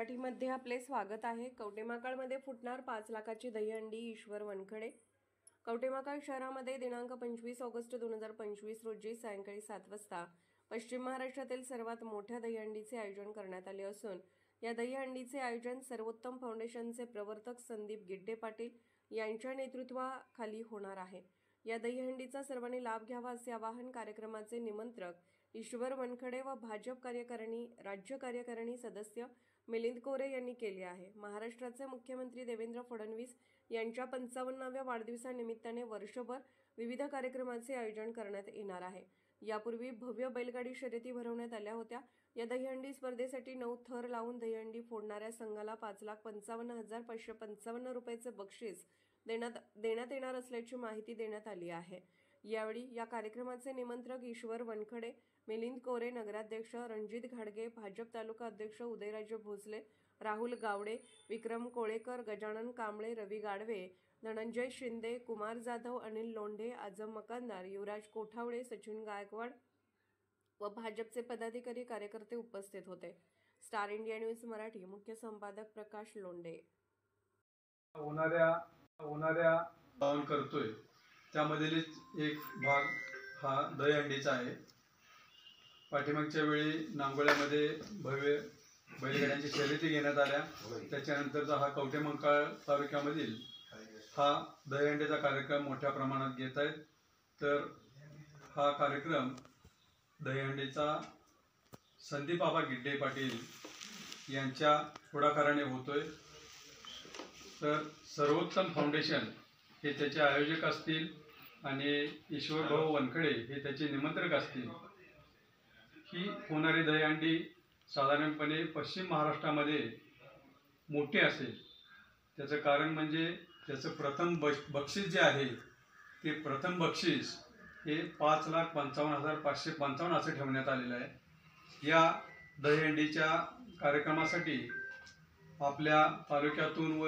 मराठीमध्ये आपले स्वागत आहे। कवटेमहाकाळमध्ये फुटणार 5 लाखाची दहीहंडी ईश्वर वनखडे। कवटेमहाकाळ शहरामध्ये दिनांक 25 ऑगस्ट 2025 रोजी सायंकाळी 7 वाजता पश्चिम महाराष्ट्रातील सर्वात मोठ्या दहीहंडीचे आयोजन करण्यात आले असून या दहीहंडीचे आयोजन सर्वोत्तम फाउंडेशनचे प्रवर्तक संदीप गिड्डे पाटील यांच्या नेतृत्वाखाली होणार आहे। या दहीहंडीचा सर्वांनी लाभ घ्यावा असे आवाहन कार्यक्रमाचे निमंत्रक ईश्वर वनखडे व भाजप कार्यकारिणी राज्य कार्यकारिणी सदस्य मिलिंद कोरे यांनी केले आहे। महाराष्ट्राचे मुख्यमंत्री देवेंद्र फडणवीस यांच्या 55व्या वाढदिवसानिमित्ताने वर्षभर विविध कार्यक्रमाचे आयोजन करण्यात येणार आहे। यापूर्वी भव्य बैलगाडी शर्यती भरवण्यात आल्या होत्या। या दहीहंडी स्पर्धेसाठी 9 थर लावून दहीहंडी फोडणाऱ्या संघाला 5,55,555 रुपयाचे बक्षीस देण्यात येणार असल्याची माहिती देण्यात आली आहे। यावेळी या कार्यक्रमाचे निमंत्रक ईश्वर वनखडे, मिलिंद कोरे, नगराध्यक्ष रणजित घाडगे, भाजप तालुका अध्यक्ष उदयराजे भोसले, राहुल गावडे, विक्रम कोळेकर, गजानन कांबळे, रवी गाडवे, धनंजय शिंदे, कुमार जाधव, अनिल लोंढे, आजम मकानदार, युवराज कोठावडे, सचिन गायकवाड व भाजपचे पदाधिकारी कार्यकर्ते उपस्थित होते। स्टार इंडिया न्यूज मराठी मुख्य संपादक प्रकाश लोंढे। होणाऱ्या पावन करतोय त्यामधील एक भाग हा दहीहंडीचा आहे। पाठीमागच्या वेळी नांगोळ्यामध्ये भव्य बैलगाड्यांची शर्यती घेण्यात आल्या। त्याच्यानंतरचा हा कवटेमहाकाळ तालुक्यामधील हा दहीहंडीचा कार्यक्रम मोठ्या प्रमाणात घेत आहेत। तर हा कार्यक्रम दहीहंडीचा संदीप आबा गिड्डे पाटील यांच्या पुढाकाराने होतोय। तर सर्वोत्तम फाउंडेशन हे त्याचे आयोजक असतील आणि ईश्वर भाऊ वनखडे हे त्याचे निमंत्रक असतील। ही होणारी दहीहंडी साधारणपणे पश्चिम महाराष्ट्रामध्ये मोठी असेल। त्याचं कारण म्हणजे त्याचं प्रथम बक्षीस जे आहे ते प्रथम बक्षीस हे 5,55,555 असं ठेवण्यात आलेलं आहे। या दहीहंडीच्या कार्यक्रमासाठी आपल्या तालुक्यातून व